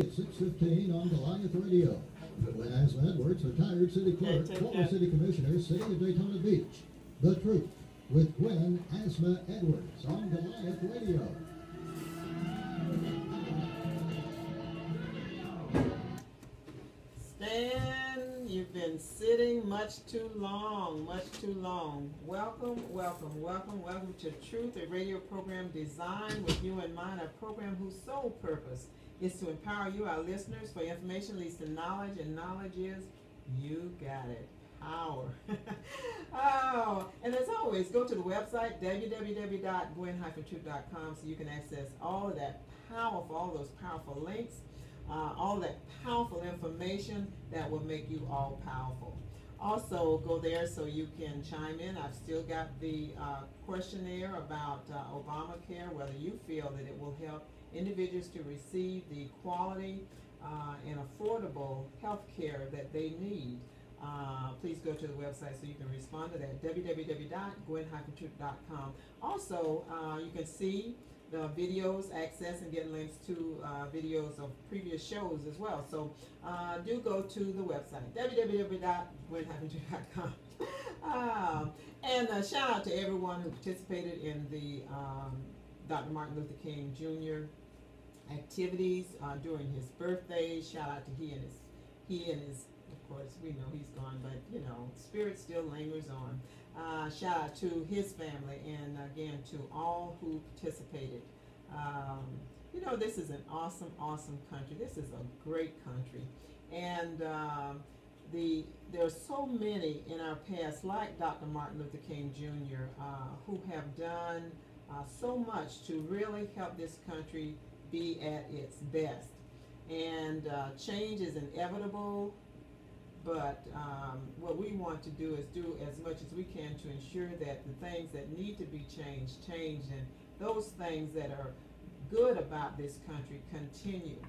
At 6:15 on Goliath Radio. Gwen Azama-Edwards, retired city clerk, former city commissioner, city of Daytona Beach. The Truth with Gwen Azama-Edwards on Goliath Radio. Stan, you've been sitting much too long, much too long. Welcome, welcome, welcome, welcome to Truth, a radio program designed with you in mind, a program whose sole purpose is to empower you, our listeners, for information leads to knowledge, and knowledge is, you got it, power. Oh, and as always, go to the website, www.gwen-truth.com, so you can access all of that powerful, all those powerful links, all that powerful information that will make you all powerful. Also, go there so you can chime in. I've still got the questionnaire about Obamacare, whether you feel that it will help individuals to receive the quality and affordable health care that they need. Please go to the website so you can respond to that, www.gwen-truth.com. Also, you can see the videos, access, and get links to videos of previous shows as well. So do go to the website, www.gwen-truth.com. And shout out to everyone who participated in the Dr. Martin Luther King Jr. activities during his birthday. Shout out to he and his, of course, we know he's gone, but you know, spirit still lingers on. Shout out to his family, and again to all who participated. You know, this is an awesome, awesome country. This is a great country, and there are so many in our past, like Dr. Martin Luther King Jr., who have done so much to really help this country be at its best. And change is inevitable, but what we want to do is do as much as we can to ensure that the things that need to be changed, and those things that are good about this country continue.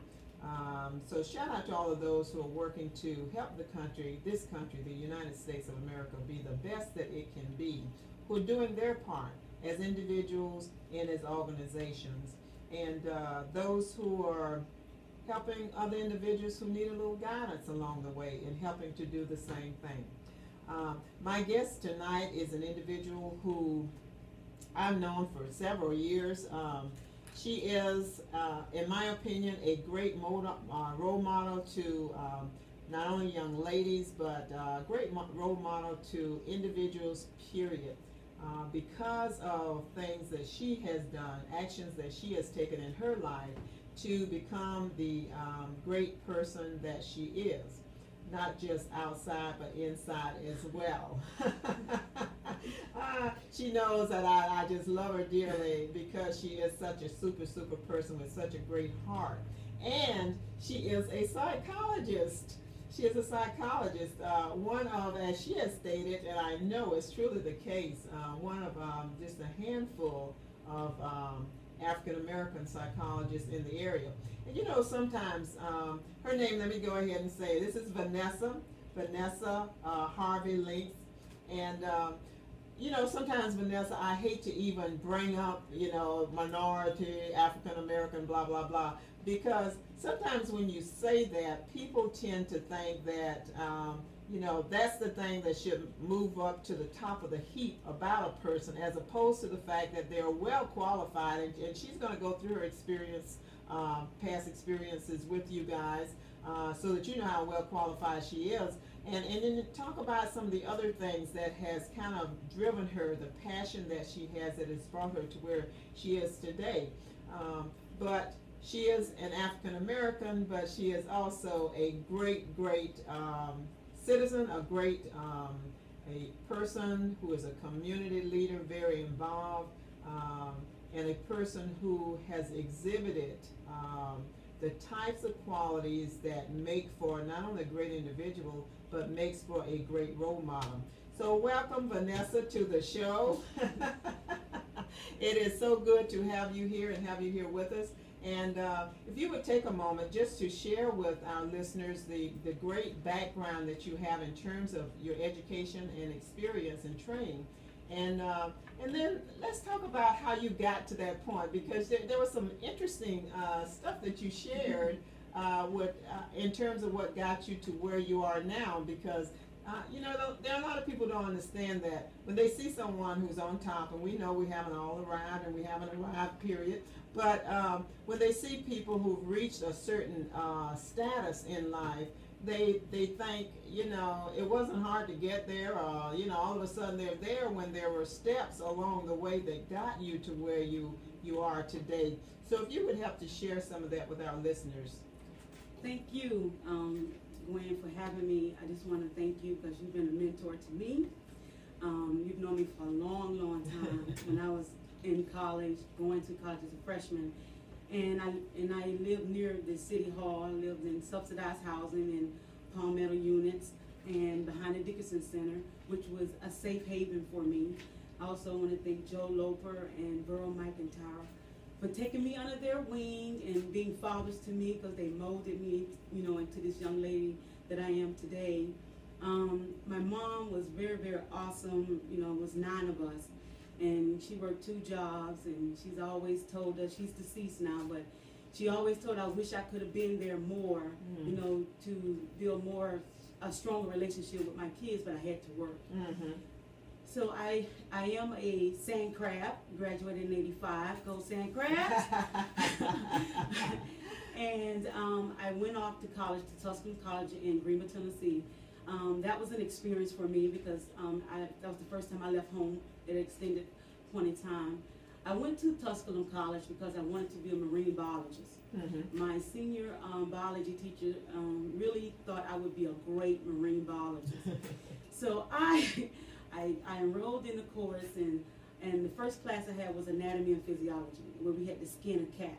So shout out to all of those who are working to help the country, this country, the United States of America, be the best that it can be, who are doing their part as individuals and as organizations, and those who are helping other individuals who need a little guidance along the way and helping to do the same thing. My guest tonight is an individual who I've known for several years. She is, in my opinion, a great role model to not only young ladies, but a great role model to individuals, period. Because of things that she has done, actions that she has taken in her life to become the great person that she is, not just outside but inside as well. She knows that I just love her dearly because she is such a super person with such a great heart, and she is a psychologist. She is a psychologist, one of, as she has stated, and I know it's truly the case, one of just a handful of African-American psychologists in the area. And you know, sometimes, her name, let me go ahead and say, this is Vanessa Harvey-Lents. And, you know, sometimes, Vanessa, I hate to even bring up, you know, minority, African-American, blah, blah, blah, because sometimes when you say that, people tend to think that, you know, that's the thing that should move up to the top of the heap about a person, as opposed to the fact that they're well qualified, and she's going to go through her experience, past experiences with you guys, so that you know how well qualified she is, and then talk about some of the other things that has kind of driven her, the passion that she has that has brought her to where she is today. But she is an African American, but she is also a great citizen, a great a person who is a community leader, very involved, and a person who has exhibited the types of qualities that make for not only a great individual, but makes for a great role model. So welcome, Vanessa, to the show. It is so good to have you here and have you here with us. And if you would take a moment just to share with our listeners the great background that you have in terms of your education and experience and training. And then let's talk about how you got to that point, because there was some interesting stuff that you shared in terms of what got you to where you are now, because you know, there are a lot of people who don't understand that when they see someone who's on top, and we know we haven't all arrived and we haven't arrived, period, but when they see people who've reached a certain status in life, they think, you know, it wasn't hard to get there, or, you know, all of a sudden they're there, when there were steps along the way that got you to where you are today. So if you would help to share some of that with our listeners. Thank you, Gwen, for having me. I just want to thank you because you've been a mentor to me. You've known me for a long, long time. When I was in college, going to college as a freshman, and I lived near the city hall. I lived in subsidized housing in Palmetto units and behind the Dickinson Center, which was a safe haven for me. I also want to thank Joe Loper and Burl McIntyre for taking me under their wing and being fathers to me, because they molded me, you know, into this young lady that I am today. My mom was very, very awesome. You know, it was 9 of us, and she worked 2 jobs, and she's always told us, she's deceased now, but she always told, I wish I could have been there more, you know, to build a stronger relationship with my kids, but I had to work. So I am a sand crab, graduated in '85, go sand crabs. And I went off to college, to Tusculum College in Greenville, Tennessee. That was an experience for me because that was the first time I left home at an extended point in time. I went to Tusculum College because I wanted to be a marine biologist. My senior biology teacher really thought I would be a great marine biologist. So I enrolled in the course, and the first class I had was anatomy and physiology, where we had to skin a cat.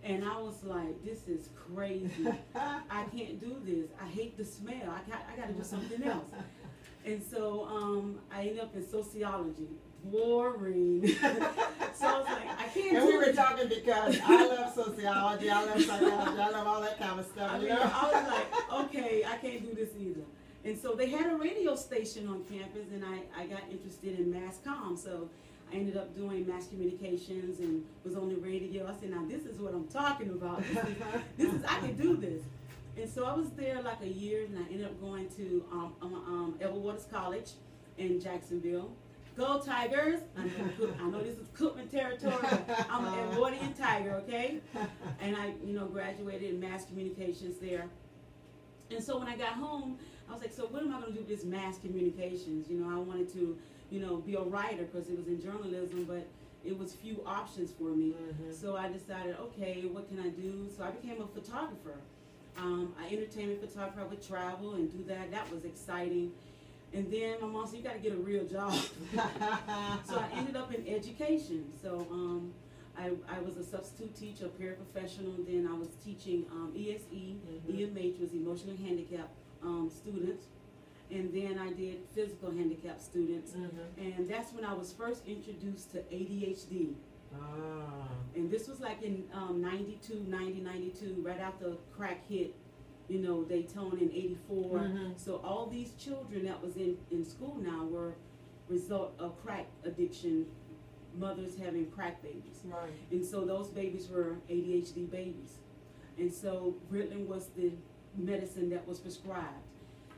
And I was like, this is crazy. I can't do this. I hate the smell. I got to do something else. And so I ended up in sociology. Boring. So I was like, I can't do it. And we were talking because I love sociology, I love psychology, I love all that kind of stuff. I mean, I was like, okay, I can't do this either. And so they had a radio station on campus, and I got interested in mass comm. So I ended up doing mass communications and was on the radio. I said, now this is what I'm talking about. This is I can do this. And so I was there like a year, and I ended up going to Edwards College in Jacksonville. Go Tigers! I know this is Cookman territory, but I'm an Edwardian Tiger, okay? And I, you know, graduated in mass communications there. And so when I got home, I was like, so what am I going to do with this mass communications? You know, I wanted to, you know, be a writer because it was in journalism, but it was few options for me. So I decided, okay, what can I do? So I became a photographer. I entertainment photographer. I would travel and do that. That was exciting. And then my mom said, you got to get a real job. So I ended up in education. So I was a substitute teacher, a paraprofessional. Then I was teaching ESE, EMH was emotionally handicapped students. And then I did physical handicapped students. And that's when I was first introduced to ADHD. And this was like in 92, right after crack hit, you know, Daytona in '84. So all these children that was in school now were result of crack addiction, mothers having crack babies. And so those babies were ADHD babies. And so Ritalin was the medicine that was prescribed.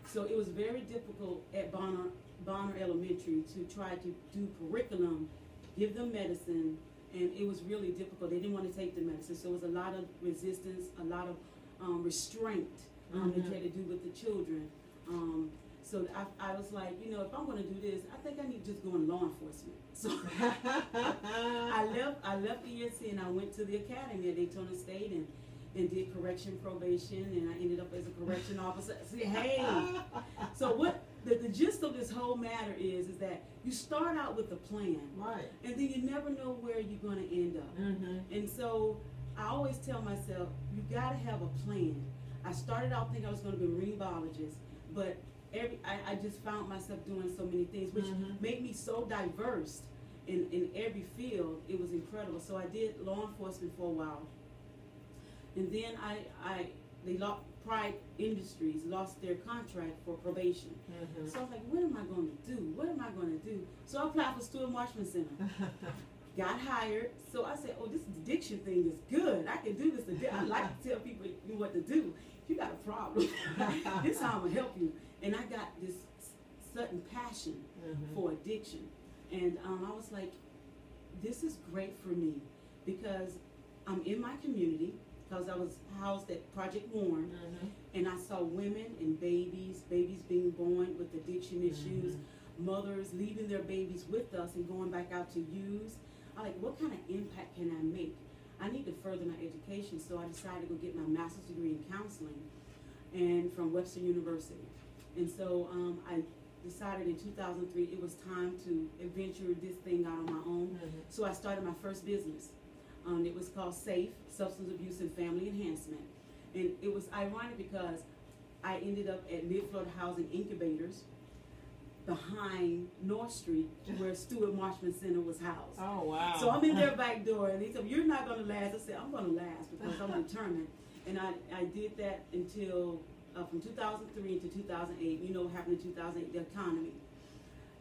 So it was very difficult at Bonner Elementary to try to do curriculum, give them medicine, and it was really difficult. They didn't want to take the medicine, so it was a lot of resistance, a lot of restraint that you had to do with the children. So I was like, you know, if I'm going to do this, I think I need to just go in law enforcement. So I left ESC and I went to the academy at Daytona State and did correction probation, and I ended up as a correction officer. See, hey, so what the gist of this whole matter is that you start out with a plan, and then you never know where you're going to end up. And so I always tell myself, you got to have a plan. I started out thinking I was going to be a marine biologist, but I just found myself doing so many things, which made me so diverse in every field. It was incredible. So I did law enforcement for a while. And then Pride Industries lost their contract for probation. So I was like, what am I going to do? What am I going to do? So I applied for Stewart Marshman Center. got hired. So I said, oh, this addiction thing is good. I can do this. I like to tell people what to do. If you got a problem, this is how I'm going to help you. And I got this sudden passion for addiction. And I was like, this is great for me because I'm in my community, because I was housed at Project Warren, and I saw women and babies being born with addiction issues, mothers leaving their babies with us and going back out to use. I'm like, what kind of impact can I make? I need to further my education, so I decided to go get my master's degree in counseling and from Webster University. And so I decided in 2003 it was time to adventure this thing out on my own. So I started my first business. It was called SAFE, Substance Abuse and Family Enhancement. And it was ironic because I ended up at Mid-Florida Housing Incubators behind North Street where Stewart Marshman Center was housed. Oh, wow. So I'm in their back door and they said, you're not going to last. I said, I'm going to last because I'm determined. And I did that until from 2003 to 2008. You know what happened in 2008, the economy.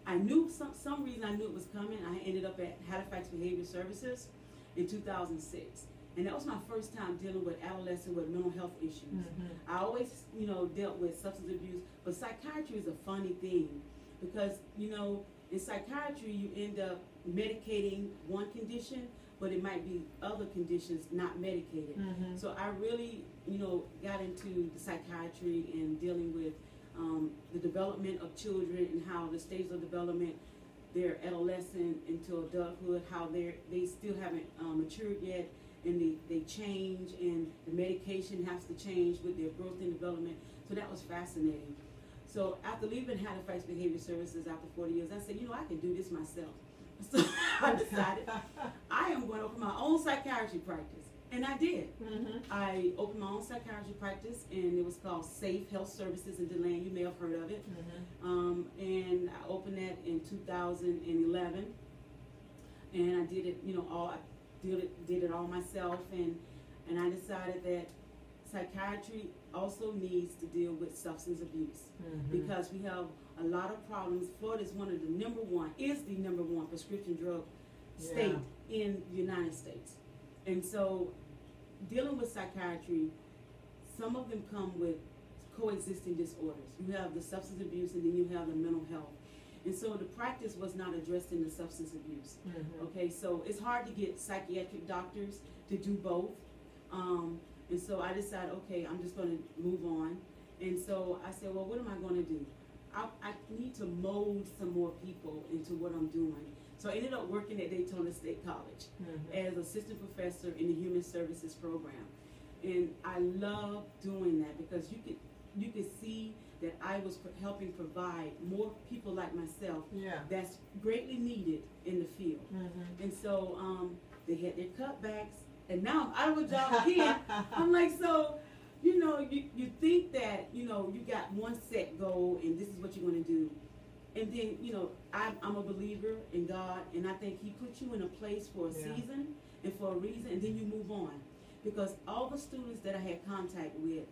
I knew some reason I knew it was coming. I ended up at Halifax Behavior Services in 2006. And that was my first time dealing with adolescents with mental health issues. I always, dealt with substance abuse, but psychiatry is a funny thing because, in psychiatry you end up medicating one condition, but it might be other conditions not medicated. So I really, got into the psychiatry and dealing with the development of children and how the stages of development, their adolescent into adulthood, how they still haven't matured yet, and they change, and the medication has to change with their growth and development. So that was fascinating. So after leaving Halifax Behavior Services after 40 years, I said, I can do this myself. So I decided I am going to open my own psychiatry practice. And I did. I opened my own psychiatry practice, and it was called Safe Health Services in DeLand. You may have heard of it. And I opened that in 2011. And I did it, did it all myself. And I decided that psychiatry also needs to deal with substance abuse because we have a lot of problems. Florida is the number one prescription drug state in the United States. And so dealing with psychiatry, some of them come with coexisting disorders. You have the substance abuse and then you have the mental health. And so the practice was not addressing the substance abuse. Okay, so it's hard to get psychiatric doctors to do both. And so I decided, okay, I'm just going to move on. And so I said, well, what am I going to do? I need to mold some more people into what I'm doing. So I ended up working at Daytona State College as assistant professor in the Human Services program. And I love doing that because you could see that I was helping provide more people like myself that's greatly needed in the field. And so they had their cutbacks, and now I'm out of a job again. I'm like, so, you think that, you got one set goal and this is what you're going to do. And then, I'm a believer in God, and I think He put you in a place for a season and for a reason, and then you move on. Because all the students that I had contact with,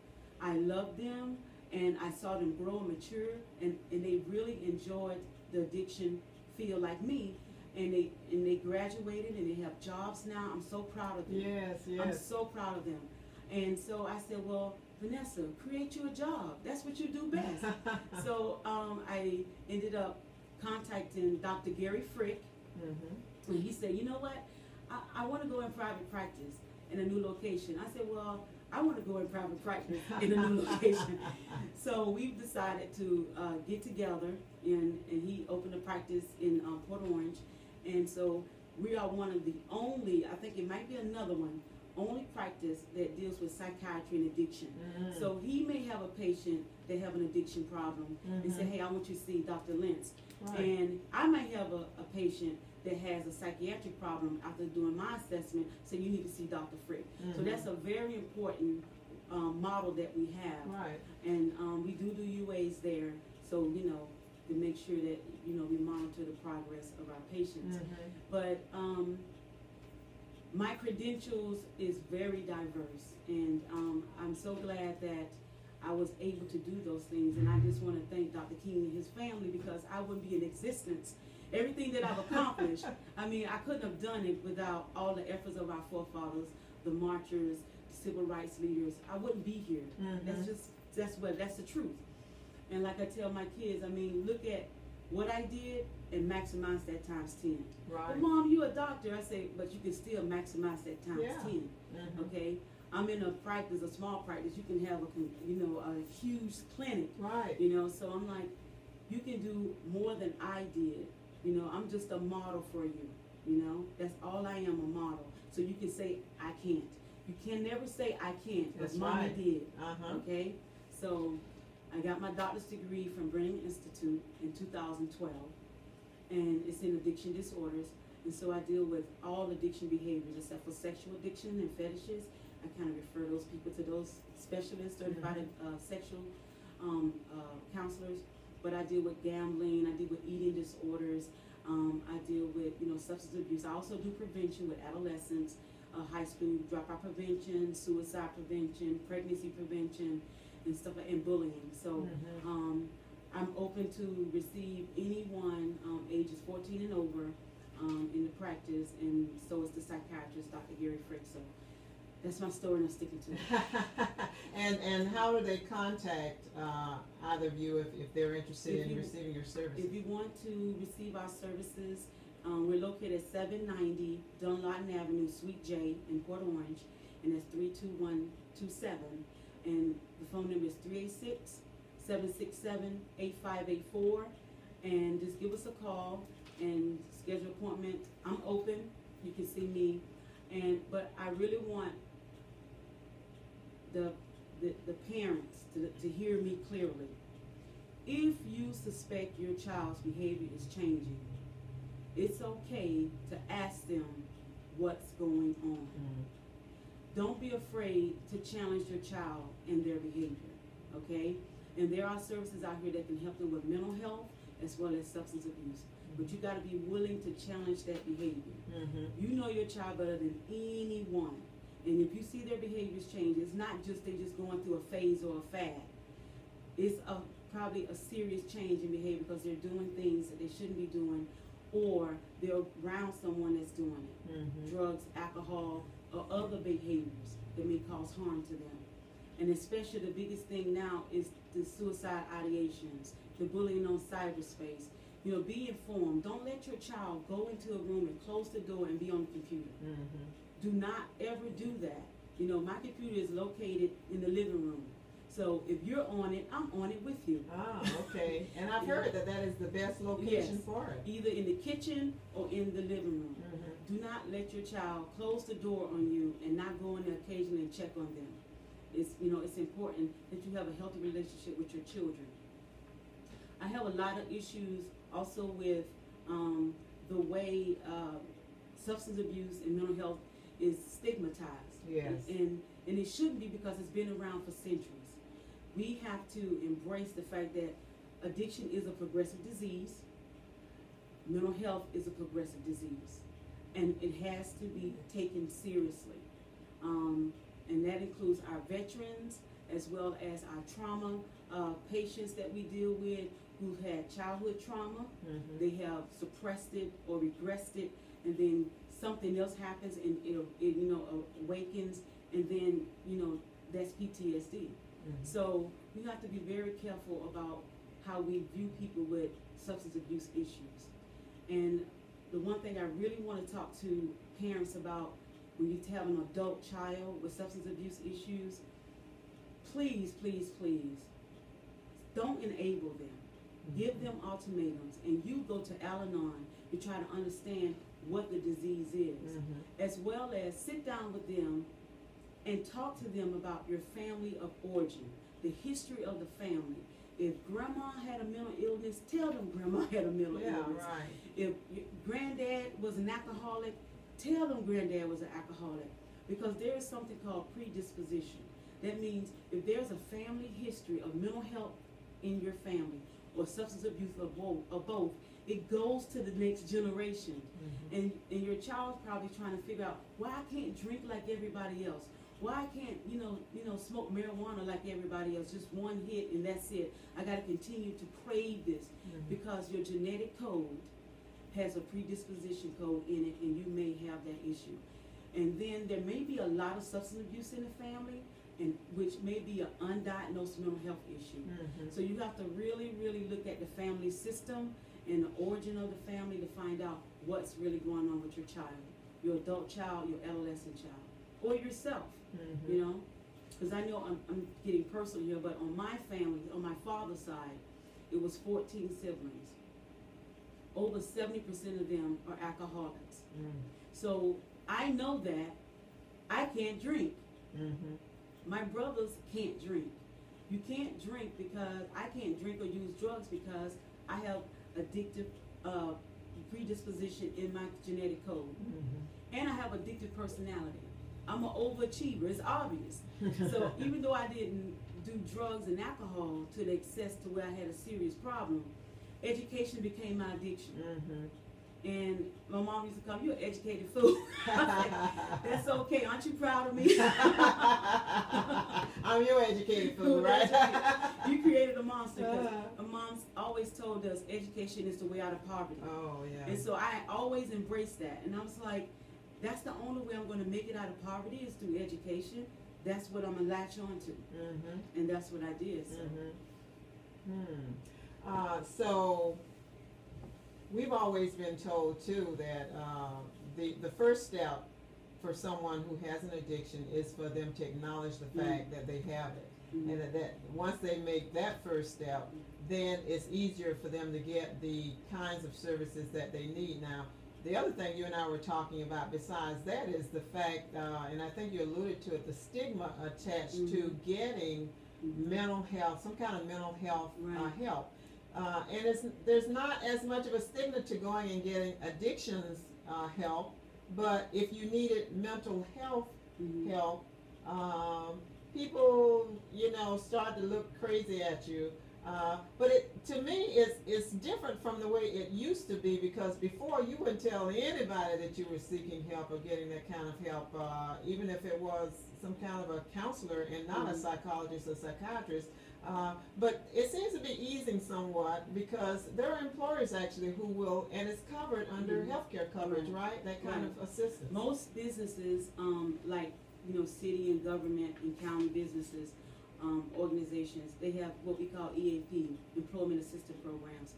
I loved them, and I saw them grow and mature, and they really enjoyed the addiction field like me, and they graduated, and they have jobs now. I'm so proud of them. Yes. I'm so proud of them. And so I said, well, Vanessa, create you a job. That's what you do best. So I ended up contacting Dr. Gary Frick, and he said, you know what? I want to go in private practice in a new location. I said, well, I want to go in private practice in a new location. So we decided to get together, and he opened a practice in Port Orange. And so we are one of the only, I think it might be another one, only practice that deals with psychiatry and addiction. So he may have a patient that have an addiction problem and say, hey, I want you to see Dr. Lentz. And I might have a patient that has a psychiatric problem after doing my assessment, so you need to see Dr. Frick. So that's a very important model that we have. And we do UAs there, so, to make sure that, we monitor the progress of our patients. But my credentials is very diverse, and I'm so glad that I was able to do those things. And I just want to thank Dr. King and his family, because I wouldn't be in existence everything that I've accomplished, I mean, I couldn't have done it without all the efforts of our forefathers, the marchers, the civil rights leaders. I wouldn't be here. That's the truth. And like I tell my kids, I mean, look at what I did and maximize that times 10. Right. But Mom, you're a doctor. I say, but you can still maximize that times 10. Okay. I'm in a practice, a small practice. You can have a huge clinic. Right. So I'm like, you can do more than I did. I'm just a model for you. That's all I am, a model. So you can say I can't. You can never say I can't, because Mama did. Okay. So I got my doctor's degree from Brennan Institute in 2012, and it's in addiction disorders. And so I deal with all addiction behaviors except for sexual addiction and fetishes. I kind of refer those people to those specialists, certified sexual counselors. But I deal with gambling. I deal with eating disorders. I deal with substance abuse. I also do prevention with adolescents, high school dropout prevention, suicide prevention, pregnancy prevention, and stuff like, and bullying. So I'm open to receive anyone ages 14 and over in the practice, and so is the psychiatrist, Dr. Gary Frick. So that's my story, and I'm sticking to it. And how do they contact either of you if they're interested in receiving your services? If you want to receive our services, we're located at 790 Dunlawton Avenue, Suite J in Port Orange, and that's 32127. And the phone number is 386-767-8584. And just give us a call and schedule an appointment. I'm open. You can see me. But I really want the parents to hear me clearly. If you suspect your child's behavior is changing, it's okay to ask them what's going on. Don't be afraid to challenge your child in their behavior, okay? And there are services out here that can help them with mental health as well as substance abuse. But you got to be willing to challenge that behavior. You know your child better than anyone. And if you see their behaviors change, it's not just they just going through a phase or a fad. It's probably a serious change in behavior because they're doing things that they shouldn't be doing, or they're around someone that's doing it. Drugs, alcohol, or other behaviors that may cause harm to them. And especially the biggest thing now is the suicide ideations, the bullying on cyberspace. Be informed. Don't let your child go into a room and close the door and be on the computer. Do not ever do that. My computer is located in the living room. So if you're on it, I'm on it with you. Ah, okay. And I've heard that is the best location for it. Either in the kitchen or in the living room. Do not let your child close the door on you and not go in there occasionally and check on them. It's important that you have a healthy relationship with your children. I have a lot of issues also with the way substance abuse and mental health is stigmatized. Yes. And it shouldn't be, because it's been around for centuries. We have to embrace the fact that addiction is a progressive disease. Mental health is a progressive disease. And it has to be taken seriously. And that includes our veterans as well as our trauma patients that we deal with who've had childhood trauma. They have suppressed it or regressed it, and then something else happens and it awakens, and then that's PTSD. So we have to be very careful about how we view people with substance abuse issues. And the one thing I really want to talk to parents about when you have an adult child with substance abuse issues, please, please, please, don't enable them. Give them ultimatums, and you go to Al-Anon to try to understand what the disease is, as well as sit down with them and talk to them about your family of origin, the history of the family. If grandma had a mental illness, tell them grandma had a mental illness. Right. If granddad was an alcoholic, tell them granddad was an alcoholic, because there is something called predisposition. That means if there's a family history of mental health in your family, or substance abuse, or both, it goes to the next generation. And your child's probably trying to figure out, why I can't drink like everybody else? Why I can't, smoke marijuana like everybody else? Just one hit and that's it. I got to continue to crave this, because your genetic code has a predisposition code in it, and you may have that issue. And then there may be a lot of substance abuse in the family, and which may be an undiagnosed mental health issue. So you have to really, really look at the family system and the origin of the family to find out what's really going on with your child, your adult child, your adolescent child, or yourself, you know. Because I know I'm getting personal here, but on my family, on my father's side, it was 14 siblings. Over 70% of them are alcoholics. So I know that I can't drink. My brothers can't drink. You can't drink because I can't drink or use drugs because I have addictive predisposition in my genetic code. And I have addictive personality. I'm an overachiever, it's obvious. So even though I didn't do drugs and alcohol to the excess to where I had a serious problem, education became my addiction. And my mom used to call me, "You're an educated fool." That's okay. Aren't you proud of me? I'm your educated fool, right? You created a monster. Because mom's always told us education is the way out of poverty. Oh, yeah. And so I always embraced that. And I was like, that's the only way I'm going to make it out of poverty is through education. That's what I'm going to latch on to. And that's what I did. So. So we've always been told too that the first step for someone who has an addiction is for them to acknowledge the fact that they have it, and that once they make that first step, then it's easier for them to get the kinds of services that they need. Now, the other thing you and I were talking about besides that is the fact, and I think you alluded to it, the stigma attached to getting mental health, some kind of mental health help. And there's not as much of a stigma to going and getting addictions help, but if you needed mental health help, people, you know, start to look crazy at you. But to me, it's different from the way it used to be, because before you wouldn't tell anybody that you were seeking help or getting that kind of help, even if it was some kind of a counselor and not a psychologist or psychiatrist. But it seems to be easing somewhat because there are employers actually who will, and it's covered under healthcare coverage, right? That kind of assistance. Most businesses, like, you know, city and government and county businesses, organizations, they have what we call EAP, Employment Assistance Programs.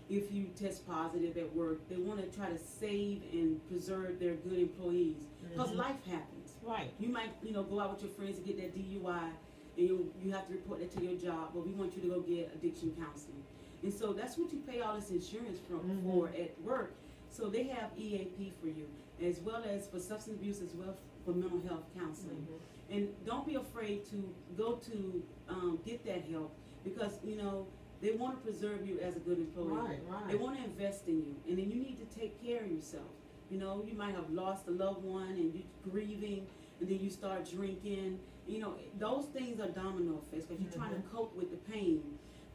If you test positive at work, they want to try to save and preserve their good employees because life happens. Right. You might, you know, go out with your friends and get that DUI, and you have to report that to your job, but we want you to go get addiction counseling. And so that's what you pay all this insurance for at work. So they have EAP for you, as well as for substance abuse, as well for mental health counseling. And don't be afraid to go to get that help, because, you know, they want to preserve you as a good employee. Right. They want to invest in you, and then you need to take care of yourself. You know, you might have lost a loved one and you're grieving, and then you start drinking. You know, those things are domino effects because you're trying to cope with the pain.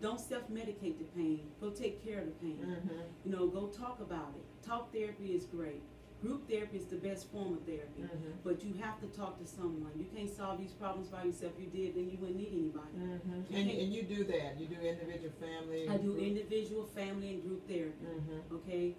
Don't self-medicate the pain. Go take care of the pain. You know, go talk about it. Talk therapy is great. Group therapy is the best form of therapy, but you have to talk to someone. You can't solve these problems by yourself. If you did, then you wouldn't need anybody. And you do that. You do individual, family. I do individual, family, and group therapy. Okay.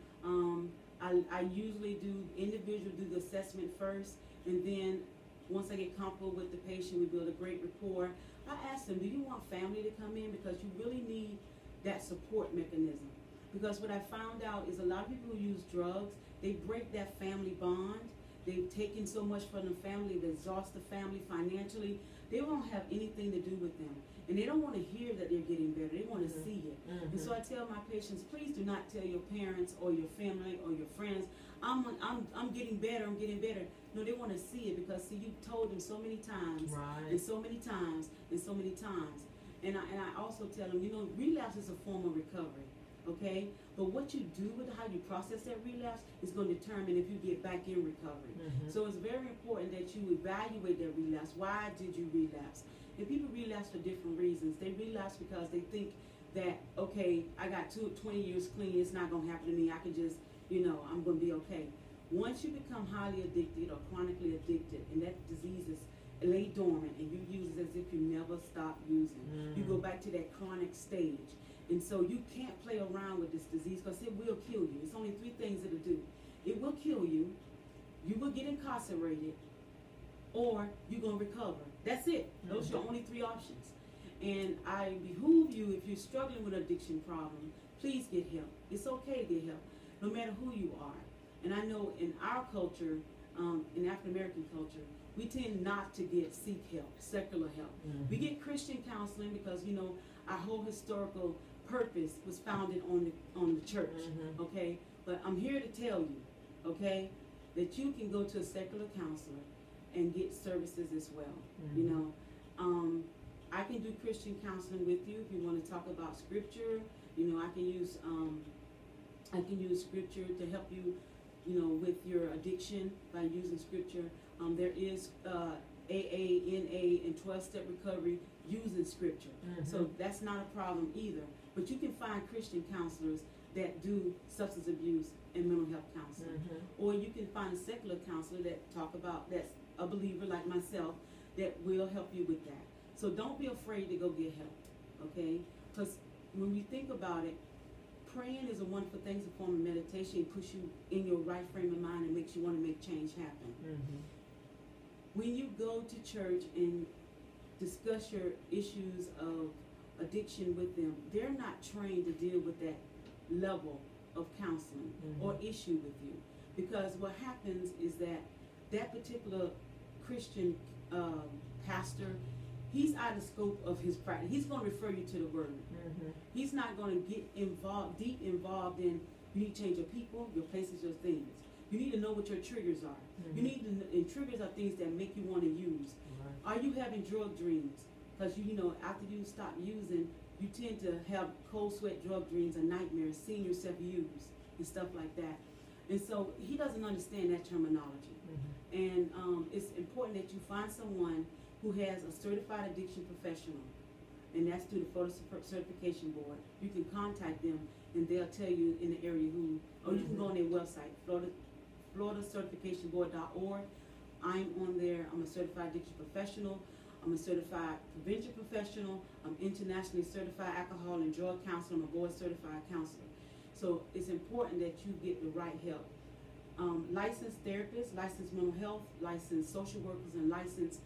I usually do individual, do the assessment first, and then once I get comfortable with the patient, we build a great rapport. I ask them, do you want family to come in? Because you really need that support mechanism. Because what I found out is a lot of people who use drugs, they break that family bond. They've taken so much from the family, they exhaust the family financially. They won't have anything to do with them. And they don't want to hear that they're getting better. They want to see it. And so I tell my patients, please do not tell your parents or your family or your friends, I'm getting better, I'm getting better. No, they want to see it because, see, you told them so many times, and so many times, and so many times. And I also tell them, you know, relapse is a form of recovery, okay? But what you do with how you process that relapse is going to determine if you get back in recovery. So it's very important that you evaluate that relapse. Why did you relapse? And people relapse for different reasons. They relapse because they think that, okay, I got 20 years clean, it's not going to happen to me. I can just, you know, I'm going to be okay. Once you become highly addicted or chronically addicted, and that disease is lay dormant, and you use it as if you never stopped using, you go back to that chronic stage. And so you can't play around with this disease because it will kill you. It's only 3 things it'll do. It will kill you, you will get incarcerated, or you're going to recover. That's it. Those are your only 3 options. And I behoove you, if you're struggling with an addiction problem, please get help. It's okay to get help, no matter who you are. And I know in our culture, in African American culture, we tend not to seek help, secular help. We get Christian counseling because, you know, our whole historical purpose was founded on the church, okay? But I'm here to tell you, okay, that you can go to a secular counselor and get services as well. You know, I can do Christian counseling with you if you want to talk about scripture. You know, I can use scripture to help you, you know, with your addiction by using scripture. There is AA, NA, and 12-step recovery using scripture. So that's not a problem either. But you can find Christian counselors that do substance abuse and mental health counseling. Or you can find a secular counselor that's a believer like myself that will help you with that. So don't be afraid to go get help, okay? Because when we think about it, praying is a wonderful thing. It's a form of meditation. It puts you in your right frame of mind and makes you want to make change happen. When you go to church and discuss your issues of addiction with them, they're not trained to deal with that level of counseling or issue with you. Because what happens is that particular Christian pastor, he's out of the scope of his practice. He's going to refer you to the word. He's not going to get deep involved in, you need to change your people, your places, your things. You need to know what your triggers are. You need to, and triggers are things that make you want to use. Are you having drug dreams? Because you know, after you stop using, you tend to have cold sweat drug dreams and nightmares, seeing yourself use and stuff like that. And so he doesn't understand that terminology. And it's important that you find someone who has a certified addiction professional, and that's through the Florida Certification Board. You can contact them, and they'll tell you in the area who, or you can go on their website, floridacertificationboard.org. I'm on there. I'm a certified addiction professional. I'm a certified prevention professional. I'm internationally certified alcohol and drug counselor. I'm a board certified counselor. So it's important that you get the right help. Licensed therapists, licensed mental health, licensed social workers, and licensed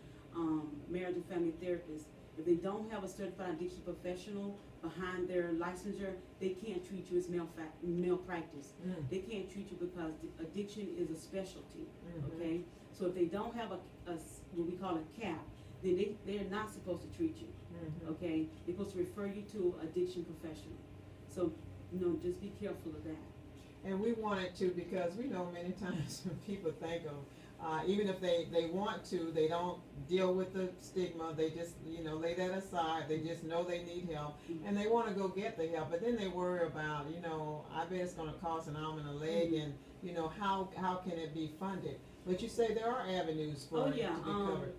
marriage and family therapists. If they don't have a certified addiction professional behind their licensure, they can't treat you as malpractice. They can't treat you because addiction is a specialty, okay? So if they don't have a what we call a CAP, then they're not supposed to treat you, okay? They're supposed to refer you to an addiction professional. So, you know, just be careful of that. And we wanted to, because we know many times when people think of, even if they want to, they don't deal with the stigma. They just, you know, lay that aside. They just know they need help, and they want to go get the help. But then they worry about, you know, I bet it's going to cost an arm and a leg, and you know, how can it be funded? But you say there are avenues for it to be covered.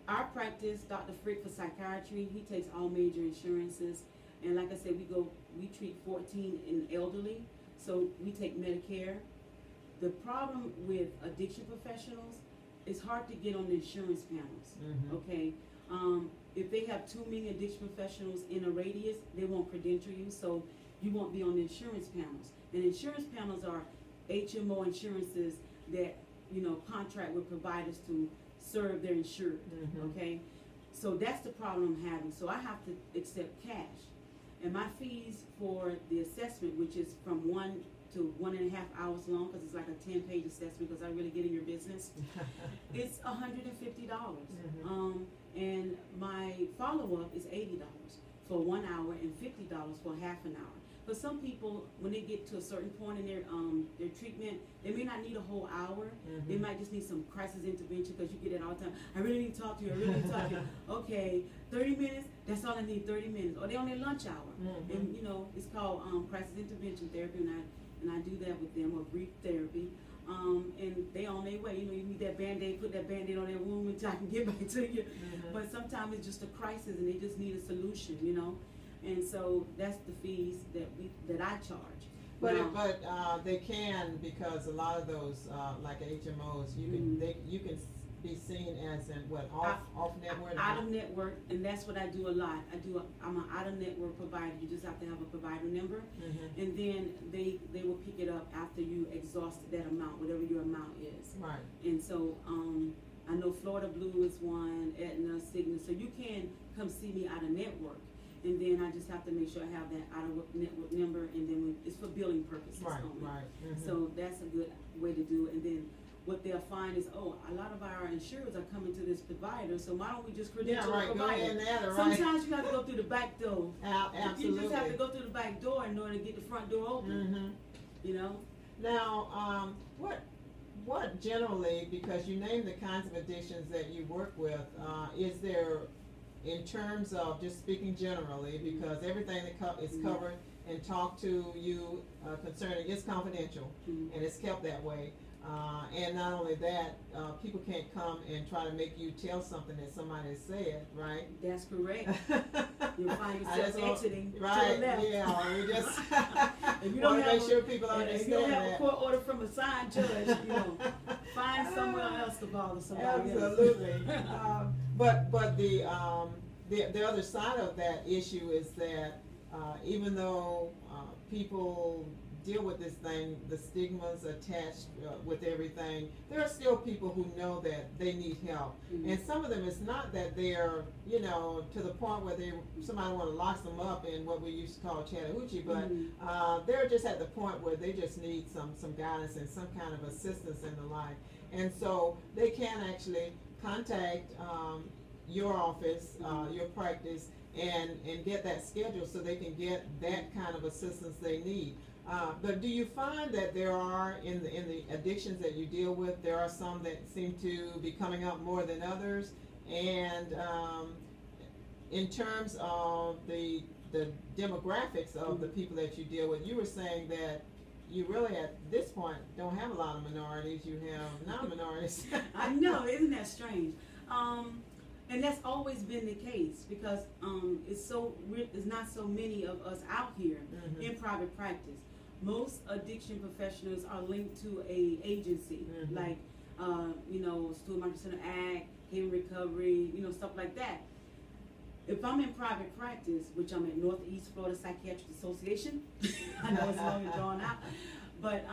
Our practice, Dr. Frick for psychiatry, he takes all major insurances, and like I said, we treat 14 in elderly, so we take Medicare. The problem with addiction professionals, it's hard to get on the insurance panels, okay? If they have too many addiction professionals in a radius, they won't credential you, so you won't be on the insurance panels. And insurance panels are HMO insurances that, you know, contract with providers to serve their insured, okay? So that's the problem I'm having. So I have to accept cash. And my fees for the assessment, which is from 1 to 1.5 hours long, because it's like a 10-page assessment, because I really get in your business, it's $150. And my follow-up is $80 for 1 hour and $50 for half an hour. But some people, when they get to a certain point in their treatment, they may not need a whole hour. They might just need some crisis intervention, because you get it all the time. I really need to talk to you. I really need to talk to you. Okay, 30 minutes. That's all I need. 30 minutes. Or they're on their lunch hour, and you know, it's called crisis intervention therapy, and I do that with them, or brief therapy. And they on their way. You know, you need that Band-Aid, put that Band-Aid on their wound until I can get back to you. But sometimes it's just a crisis, and they just need a solution. You know. And so that's the fees that I charge. But they can, because a lot of those like HMOs, you can be seen as in what, off network? Out of network, and that's what I do a lot. I'm an out of network provider. You just have to have a provider number, and then they will pick it up after you exhaust that amount, whatever your amount is. Right. And so I know Florida Blue is one, Aetna, Cigna, so you can come see me out of network. And then I just have to make sure I have that out of network number, and then it's for billing purposes only. Right. So that's a good way to do it. And then what they'll find is, oh, a lot of our insurers are coming to this provider, so why don't we just credential the provider? Sometimes you have to go through the back door. Absolutely. You just have to go through the back door in order to get the front door open. You know? Now, what generally, because you name the kinds of addictions that you work with, is there, in terms of just speaking generally, because everything that is covered and talked to you concerning is confidential, and it's kept that way. And not only that, people can't come and try to make you tell something that somebody has said, right? That's correct. You'll find yourself exiting right, to the left. Yeah, we just if you want don't to make sure people understand if you don't have that. a court order from a signed judge, find somewhere else to bother somebody Absolutely. But the other side of that issue is that even though people deal with this thing, the stigmas attached with everything, there are still people who know that they need help. And some of them, it's not that they're, to the point where somebody want to lock them up in what we used to call Chattahoochee, but they're just at the point where they just need some guidance and some kind of assistance in the life. And so they can actually contact your office, your practice, and get that schedule so they can get that kind of assistance they need. But do you find that there are, in the addictions that you deal with, there are some that seem to be coming up more than others? And in terms of the demographics of the people that you deal with, you were saying that you really, at this point, don't have a lot of minorities. You have non-minorities. I know, isn't that strange? And that's always been the case because it's not so many of us out here in private practice. Most addiction professionals are linked to a agency like Student Market Center Act, Haven Recovery, stuff like that. If I'm in private practice, which I'm at Northeast Florida Psychiatric Association, I know it's long and drawn out, but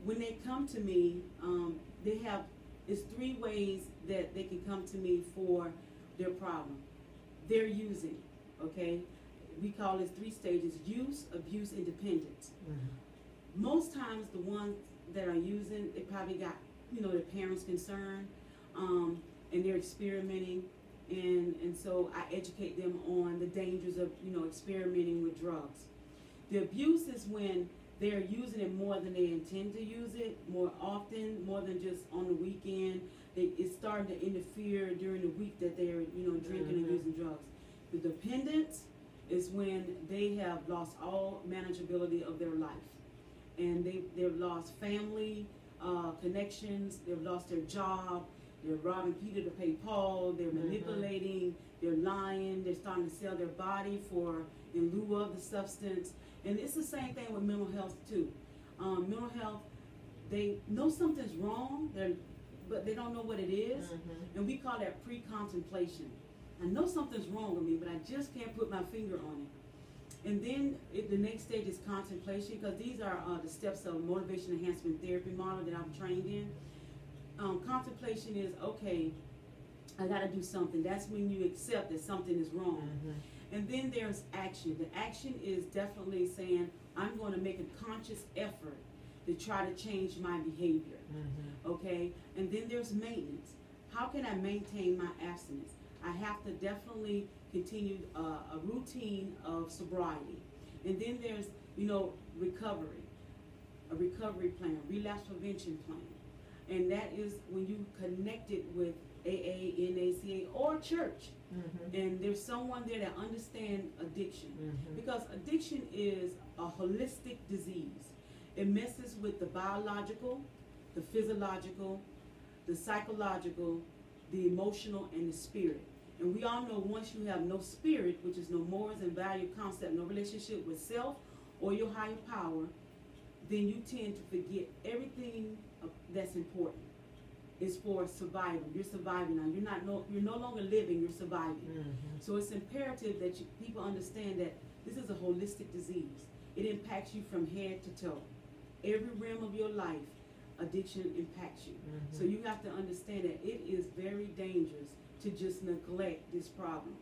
when they come to me, it's 3 ways that they can come to me for their problem. They're using, okay? We call it 3 stages: use, abuse, and dependence. Most times the ones that are using, they probably got, their parents concerned, and they're experimenting, and so I educate them on the dangers of, experimenting with drugs. The abuse is when they're using it more than they intend to use it, more often, more than just on the weekend. It's starting to interfere during the week that they're, drinking and using drugs. The dependence is when they have lost all manageability of their life. And they've lost family connections, they've lost their job, they're robbing Peter to pay Paul, they're manipulating, they're lying, they're starting to sell their body in lieu of the substance. And it's the same thing with mental health too. Mental health, they know something's wrong, but they don't know what it is. And we call that pre-contemplation. I know something's wrong with me, but I just can't put my finger on it. And then the next stage is contemplation, because these are the steps of motivation enhancement therapy model that I'm trained in. Contemplation is, okay, I got to do something. That's when you accept that something is wrong. And then there's action. The action is definitely saying, I'm going to make a conscious effort to try to change my behavior. Okay? And then there's maintenance. How can I maintain my abstinence? I have to definitely continue a routine of sobriety. And then there's, recovery, a recovery plan, relapse prevention plan. And that is when you connect it with AA, NACA, or church. And there's someone there that understands addiction. Because addiction is a holistic disease. It messes with the biological, the physiological, the psychological, the emotional, and the spirit. And we all know once you have no spirit, which is no morals and value concept, no relationship with self or your higher power, then you tend to forget everything that's important. is for survival. You're surviving now. You're no longer living. You're surviving. So it's imperative that people understand that this is a holistic disease. It impacts you from head to toe. Every realm of your life, addiction impacts you. So you have to understand that it is very dangerous to just neglect this problem.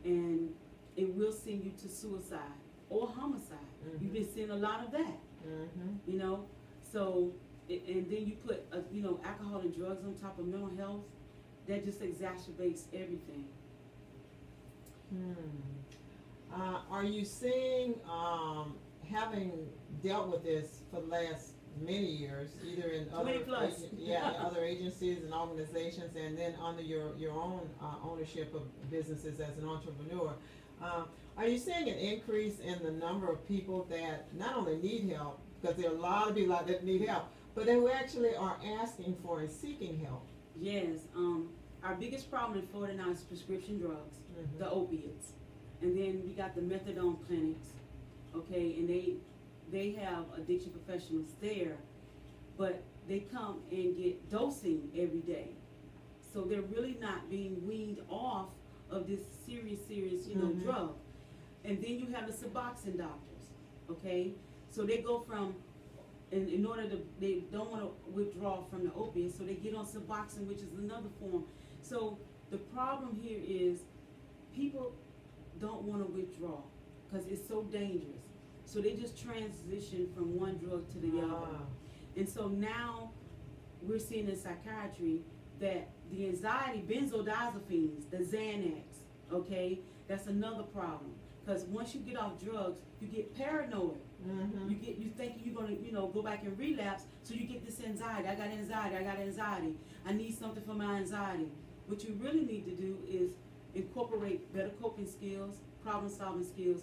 And it will send you to suicide or homicide. You've been seeing a lot of that. You know, so and then you put you know, alcohol and drugs on top of mental health. That just exacerbates everything. Are you seeing, having dealt with this for the last many years, either in other, other agencies and organizations, and then under your own ownership of businesses as an entrepreneur, are you seeing an increase in the number of people that not only need help, because there are a lot of people out there that need help, but who actually are asking for and seeking help? Yes. Our biggest problem in Florida now is prescription drugs, the opiates. And then we got the methadone clinics, okay, and they have addiction professionals there, but they come and get dosing every day. So they're really not being weaned off of this serious, you know, drug. And then you have the Suboxone doctors, okay? So they go from, in order to, they don't want to withdraw from the opiates, so they get on Suboxone, which is another form. So the problem here is people don't want to withdraw because it's so dangerous. So they just transition from one drug to the other. And so now we're seeing in psychiatry that the anxiety, benzodiazepines, the Xanax, okay, that's another problem. Because once you get off drugs, you get paranoid. You think you're gonna, you know, go back and relapse. So you get this anxiety. I got anxiety. I need something for my anxiety. What you really need to do is incorporate better coping skills, problem-solving skills,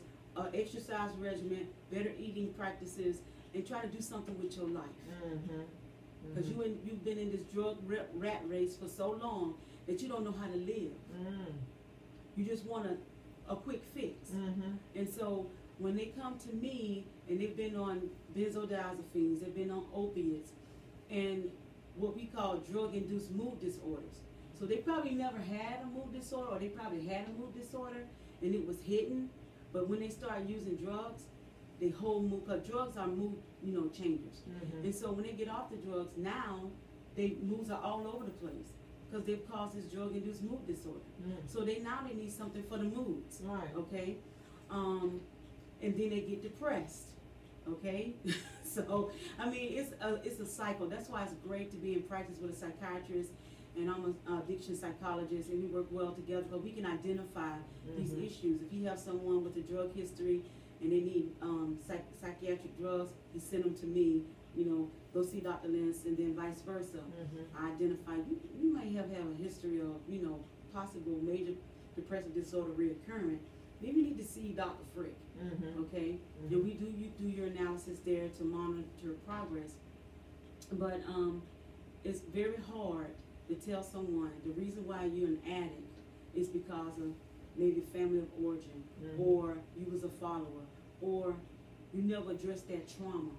exercise regimen, better eating practices, and try to do something with your life. Because you've been in this drug rat race for so long that you don't know how to live. You just want a quick fix. And so when they come to me and they've been on benzodiazepines, they've been on opiates, and what we call drug-induced mood disorders. So they probably never had a mood disorder, or they probably had a mood disorder and it was hidden. But when they start using drugs, the whole mood, because drugs are mood, you know, changers. And so when they get off the drugs, now their moods are all over the place because they've caused this drug-induced mood disorder. So they need something for the moods. Okay. And then they get depressed. Okay. So I mean, it's a cycle. That's why it's great to be in practice with a psychiatrist. And I'm an addiction psychologist, and we work well together because we can identify these issues. If you have someone with a drug history and they need psychiatric drugs, you send them to me, you know, go see Dr. Lentz, and then vice versa. I identify, you might have a history of, you know, possible major depressive disorder reoccurring. Maybe you need to see Dr. Frick, okay? And you do your analysis there to monitor progress. But it's very hard to tell someone the reason why you're an addict is because of maybe family of origin, or you was a follower, or you never addressed that trauma.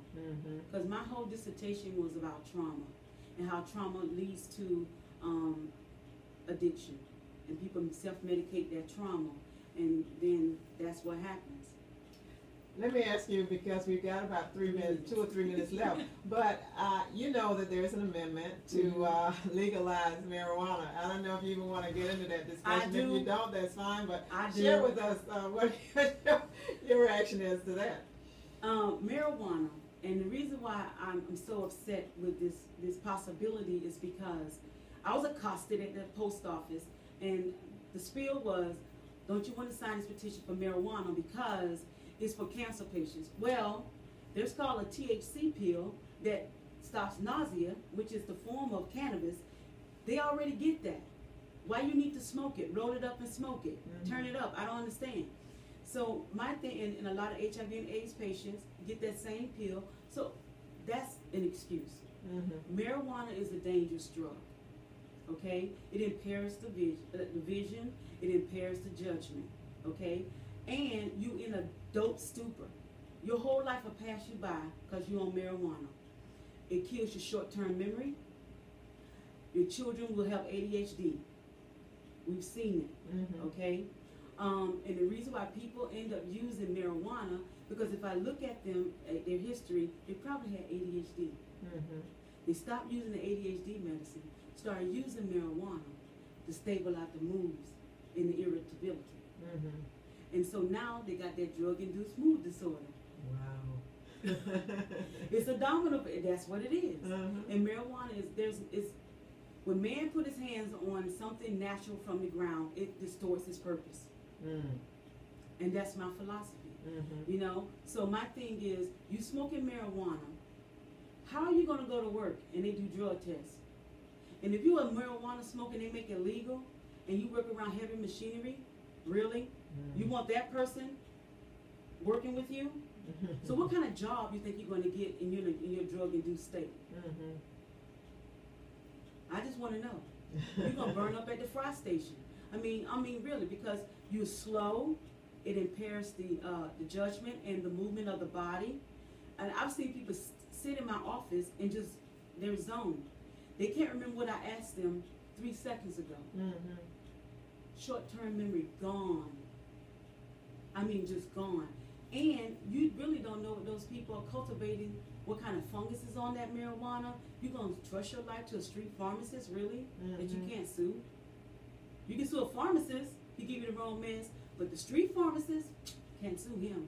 Because my whole dissertation was about trauma and how trauma leads to addiction, and people self-medicate that trauma, and then that's what happens. Let me ask you, because we've got about 2 or 3 minutes left, but you know that there's an amendment to legalize marijuana. I don't know if you even want to get into that discussion. If you don't, that's fine, but share with us what your reaction is to that. Marijuana, and the reason why I'm so upset with this possibility is because I was accosted at the post office, and the spiel was, don't you want to sign this petition for marijuana because it's for cancer patients? Well, there's called a THC pill that stops nausea, which is the form of cannabis. They already get that. Why you need to smoke it? Roll it up and smoke it. Turn it up. I don't understand. So my thing, and a lot of HIV and AIDS patients get that same pill. So that's an excuse. Marijuana is a dangerous drug. Okay? It impairs the vision. It impairs the judgment. Okay? And you in a dope stupor. Your whole life will pass you by because you're on marijuana. It kills your short-term memory. Your children will have ADHD. We've seen it, okay? And the reason why people end up using marijuana, because if I look at them, at their history, they probably had ADHD. They stopped using the ADHD medicine, started using marijuana to stabilize the moods and the irritability. And so now they got that drug-induced mood disorder. Wow. It's a domino, that's what it is. And marijuana is when man put his hands on something natural from the ground, it distorts its purpose. And that's my philosophy. You know, so my thing is, you smoking marijuana, how are you going to go to work and they do drug tests? And if you a marijuana smoker and they make it legal and you work around heavy machinery, really? You want that person working with you? So what kind of job you think you're going to get in your drug-induced state? I just want to know. You're going to burn up at the fry station. I mean, really, because you're slow. It impairs the judgment and the movement of the body. And I've seen people sit in my office and just, they're zoned. They can't remember what I asked them 3 seconds ago. Short-term memory, gone. I mean, just gone. And you really don't know what those people are cultivating, what kind of fungus is on that marijuana. You're going to trust your life to a street pharmacist, really, that you can't sue? You can sue a pharmacist, he give you the wrong meds, but the street pharmacist can't sue him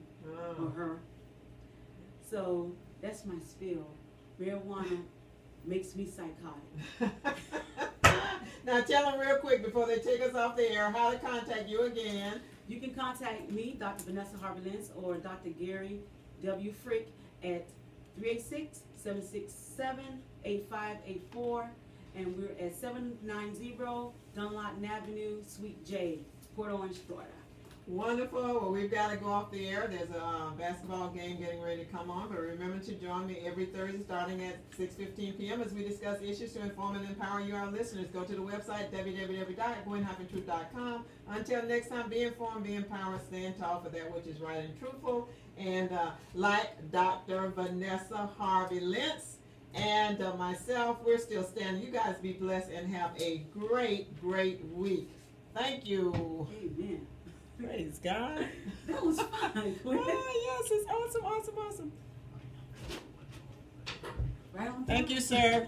or her. So that's my spiel. Marijuana makes me psychotic. Now tell them real quick before they take us off the air how to contact you again. You can contact me, Dr. Vanessa Harvey-Lents, or Dr. Gary W. Frick at 386-767-8584. And we're at 790 Dunlop Avenue, Suite J, Port Orange, Florida. Wonderful. Well, we've got to go off the air. There's a basketball game getting ready to come on. But remember to join me every Thursday starting at 6:15 p.m. as we discuss issues to inform and empower you, our listeners. Go to the website, www.gwen-truth.com. Until next time, be informed, be empowered, stand tall for that which is right and truthful. And like Dr. Vanessa Harvey-Lents and myself, we're still standing. You guys be blessed and have a great, great week. Thank you. Amen. Praise God. That was fun. Oh, yes, it's awesome, awesome, awesome. Right on time. Thank you, sir.